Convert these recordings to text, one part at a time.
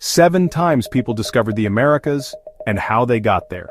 7 times people discovered the Americas and how they got there.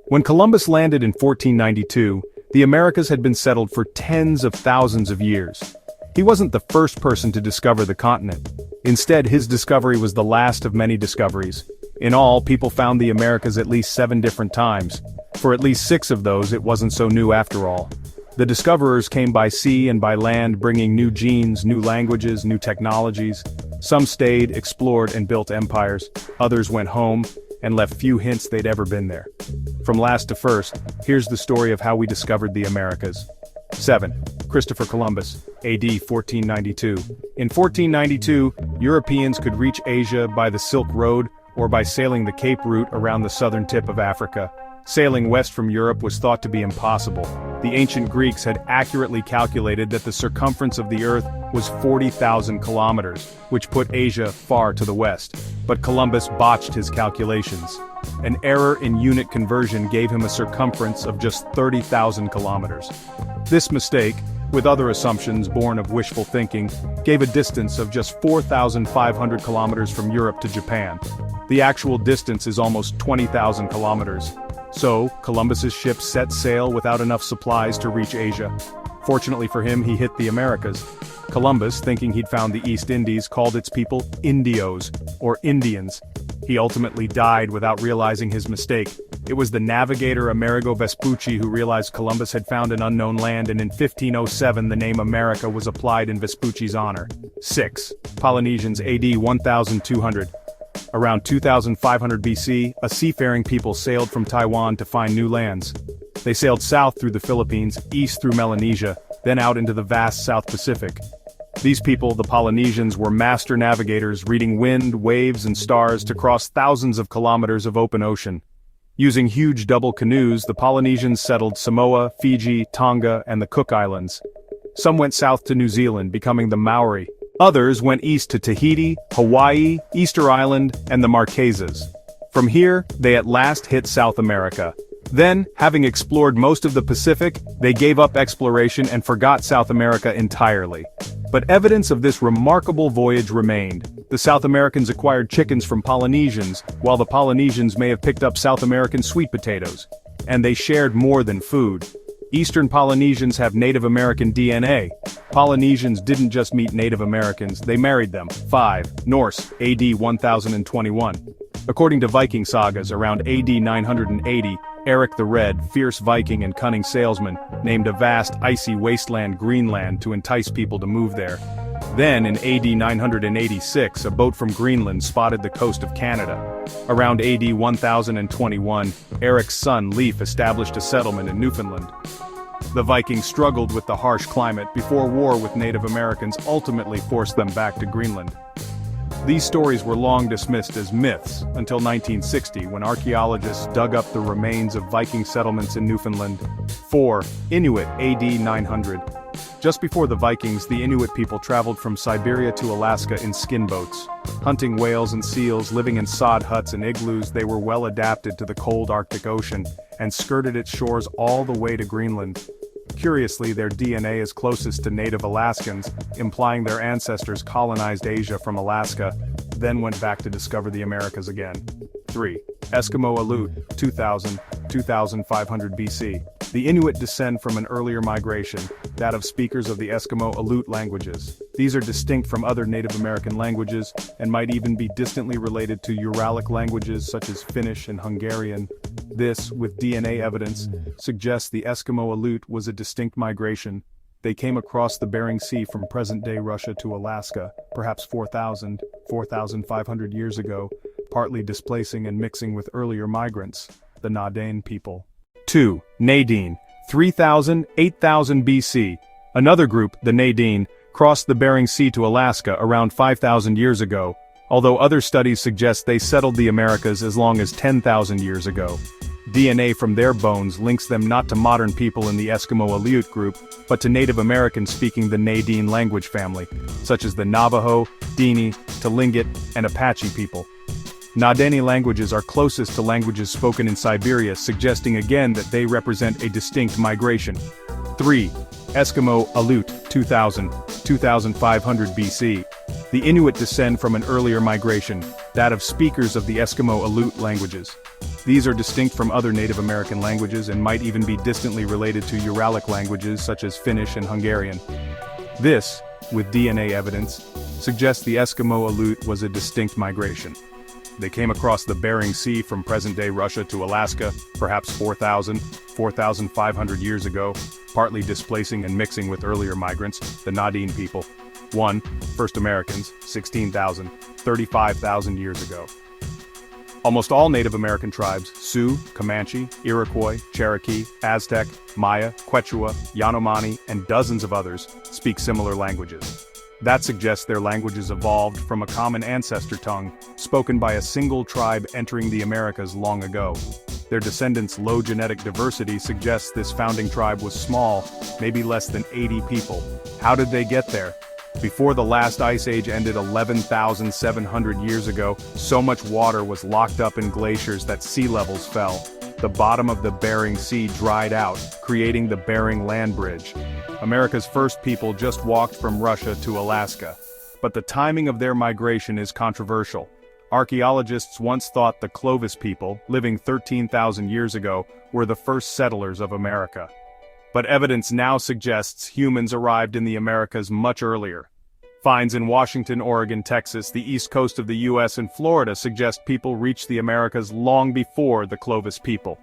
When Columbus landed in 1492, the Americas had been settled for tens of thousands of years. He wasn't the first person to discover the continent. Instead, his discovery was the last of many discoveries. In all, people found the Americas at least 7 different times. For at least 6 of those, it wasn't so new after all. The discoverers came by sea and by land, bringing new genes, new languages, new technologies. Some stayed, explored, and built empires. Others went home and left few hints they'd ever been there. From last to first, here's the story of how we discovered the Americas. 7. Christopher Columbus, AD 1492. In 1492, Europeans could reach Asia by the Silk Road or by sailing the Cape route around the southern tip of Africa. Sailing west from Europe was thought to be impossible. The ancient Greeks had accurately calculated that the circumference of the Earth was 40,000 kilometers, which put Asia far to the west. But Columbus botched his calculations. An error in unit conversion gave him a circumference of just 30,000 kilometers. This mistake, with other assumptions born of wishful thinking, gave a distance of just 4,500 kilometers from Europe to Japan. The actual distance is almost 20,000 kilometers. So, Columbus's ship set sail without enough supplies to reach Asia. Fortunately for him, he hit the Americas. Columbus, thinking he'd found the East Indies, called its people Indios, or Indians. He ultimately died without realizing his mistake. It was the navigator Amerigo Vespucci who realized Columbus had found an unknown land, and in 1507 the name America was applied in Vespucci's honor. 6. Polynesians, AD 1200. Around 2500 BC, a seafaring people sailed from Taiwan to find new lands. They sailed south through the Philippines, east through Melanesia, then out into the vast South Pacific. These people, the Polynesians, were master navigators, reading wind, waves, and stars to cross thousands of kilometers of open ocean. Using huge double canoes, the Polynesians settled Samoa, Fiji, Tonga, and the Cook Islands. Some went south to New Zealand, becoming the Maori. Others went east to Tahiti, Hawaii, Easter Island, and the Marquesas. From here, they at last hit South America. Then, having explored most of the Pacific, they gave up exploration and forgot South America entirely. But evidence of this remarkable voyage remained. The South Americans acquired chickens from Polynesians, while the Polynesians may have picked up South American sweet potatoes. And they shared more than food. Eastern Polynesians have Native American DNA. Polynesians didn't just meet Native Americans, they married them. 5. Norse, AD 1021. According to Viking sagas, around AD 980, Eric the Red, fierce Viking and cunning salesman, named a vast icy wasteland Greenland to entice people to move there. Then in AD 986, a boat from Greenland spotted the coast of Canada. Around AD 1021, Eric's son Leif established a settlement in Newfoundland. The Vikings struggled with the harsh climate before war with Native Americans ultimately forced them back to Greenland. These stories were long dismissed as myths until 1960, when archaeologists dug up the remains of Viking settlements in Newfoundland. 4. Inuit, AD 900. Just before the Vikings, the Inuit people traveled from Siberia to Alaska in skin boats. Hunting whales and seals, living in sod huts and igloos, they were well adapted to the cold Arctic Ocean, and skirted its shores all the way to Greenland. Curiously, their DNA is closest to native Alaskans, implying their ancestors colonized Asia from Alaska, then went back to discover the Americas again. 3. Eskimo Aleut, 2500 BC. The Inuit descend from an earlier migration, that of speakers of the Eskimo Aleut languages. These are distinct from other Native American languages, and might even be distantly related to Uralic languages such as Finnish and Hungarian. This, with DNA evidence, suggests the Eskimo Aleut was a distinct migration. They came across the Bering Sea from present-day Russia to Alaska, perhaps 4,500 years ago, partly displacing and mixing with earlier migrants, the Na Dene people. 2. Nadine, 3000–8000 BC. Another group, the Nadine, crossed the Bering Sea to Alaska around 5,000 years ago, although other studies suggest they settled the Americas as long as 10,000 years ago. DNA from their bones links them not to modern people in the Eskimo Aleut group, but to Native Americans speaking the Na-Dene language family, such as the Navajo, Dene, Tlingit, and Apache people. Na-Dene languages are closest to languages spoken in Siberia, suggesting again that they represent a distinct migration. 3. Eskimo Aleut, 2500 BC. The Inuit descend from an earlier migration, that of speakers of the Eskimo-Aleut languages. These are distinct from other Native American languages and might even be distantly related to Uralic languages such as Finnish and Hungarian. This, with DNA evidence, suggests the Eskimo-Aleut was a distinct migration. They came across the Bering Sea from present-day Russia to Alaska, perhaps 4,500 years ago, partly displacing and mixing with earlier migrants, the Nadine people. First Americans, 16,000, 35,000 years ago. Almost all Native American tribes, Sioux, Comanche, Iroquois, Cherokee, Aztec, Maya, Quechua, Yanomami, and dozens of others, speak similar languages. That suggests their languages evolved from a common ancestor tongue, spoken by a single tribe entering the Americas long ago. Their descendants' low genetic diversity suggests this founding tribe was small, maybe less than 80 people. How did they get there? Before the last ice age ended 11,700 years ago, so much water was locked up in glaciers that sea levels fell. The bottom of the Bering Sea dried out, creating the Bering Land Bridge. America's first people just walked from Russia to Alaska. But the timing of their migration is controversial. Archaeologists once thought the Clovis people, living 13,000 years ago, were the first settlers of America. But evidence now suggests humans arrived in the Americas much earlier. Finds in Washington, Oregon, Texas, the east coast of the US and Florida suggest people reached the Americas long before the Clovis people.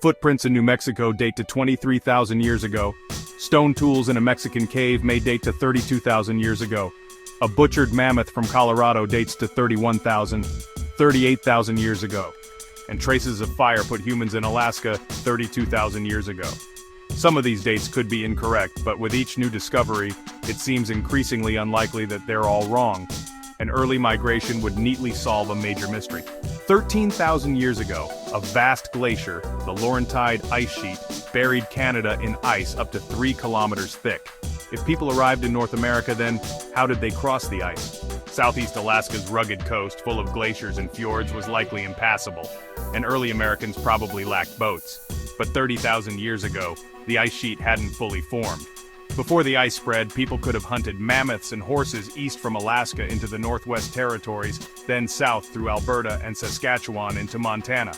Footprints in New Mexico date to 23,000 years ago. Stone tools in a Mexican cave may date to 32,000 years ago. A butchered mammoth from Colorado dates to 31,000, 38,000 years ago. And traces of fire put humans in Alaska 32,000 years ago. Some of these dates could be incorrect, but with each new discovery, it seems increasingly unlikely that they're all wrong. An early migration would neatly solve a major mystery. 13,000 years ago, a vast glacier, the Laurentide ice sheet, buried Canada in ice up to 3 kilometers thick. If people arrived in North America then, how did they cross the ice? Southeast Alaska's rugged coast, full of glaciers and fjords, was likely impassable, and early Americans probably lacked boats. But 30,000 years ago, the ice sheet hadn't fully formed. Before the ice spread, people could have hunted mammoths and horses east from Alaska into the Northwest Territories, then south through Alberta and Saskatchewan into Montana.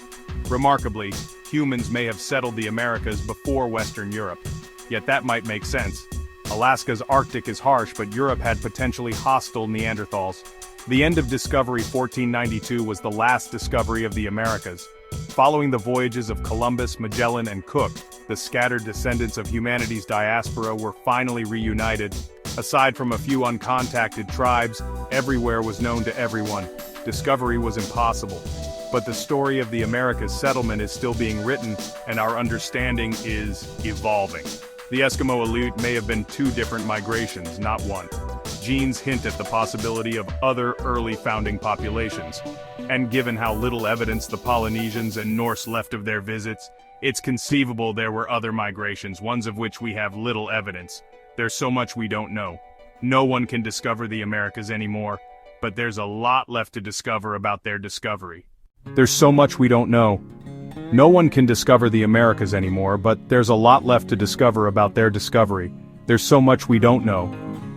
Remarkably, humans may have settled the Americas before Western Europe. Yet that might make sense. Alaska's Arctic is harsh, but Europe had potentially hostile Neanderthals. The end of Discovery 1492 was the last discovery of the Americas. Following the voyages of Columbus, Magellan, and Cook, the scattered descendants of humanity's diaspora were finally reunited. Aside from a few uncontacted tribes, everywhere was known to everyone. Discovery was impossible. But the story of the Americas settlement is still being written, and our understanding is evolving. The Eskimo-Aleut may have been 2 different migrations, not one. Genes hint at the possibility of other early founding populations. And given how little evidence the Polynesians and Norse left of their visits, it's conceivable there were other migrations, ones of which we have little evidence. There's so much we don't know. No one can discover the Americas anymore, but there's a lot left to discover about their discovery. There's so much we don't know. No one can discover the Americas anymore, but there's a lot left to discover about their discovery. There's so much we don't know.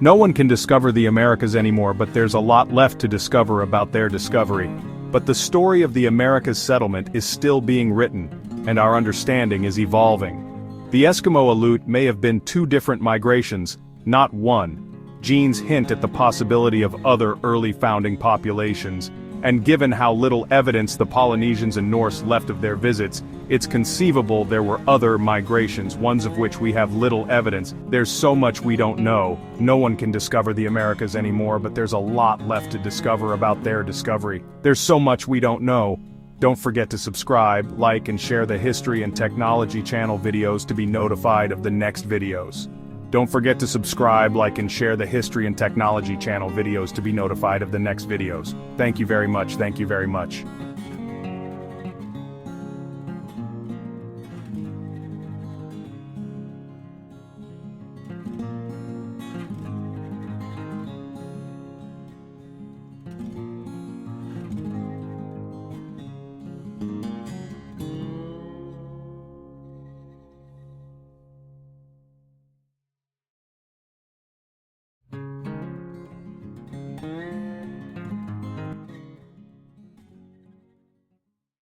No one can discover the Americas anymore, but there's a lot left to discover about their discovery. But the story of the Americas settlement is still being written, and our understanding is evolving. The Eskimo-Aleut may have been 2 different migrations, not one. Genes hint at the possibility of other early founding populations, and given how little evidence the Polynesians and Norse left of their visits, it's conceivable there were other migrations, ones of which we have little evidence. There's so much we don't know. No one can discover the Americas anymore, but there's a lot left to discover about their discovery. There's so much we don't know. Don't forget to subscribe, like, and share the History and Technology channel videos to be notified of the next videos. Don't forget to subscribe, like, and share the History and Technology channel videos to be notified of the next videos. Thank you very much. Thank you very much.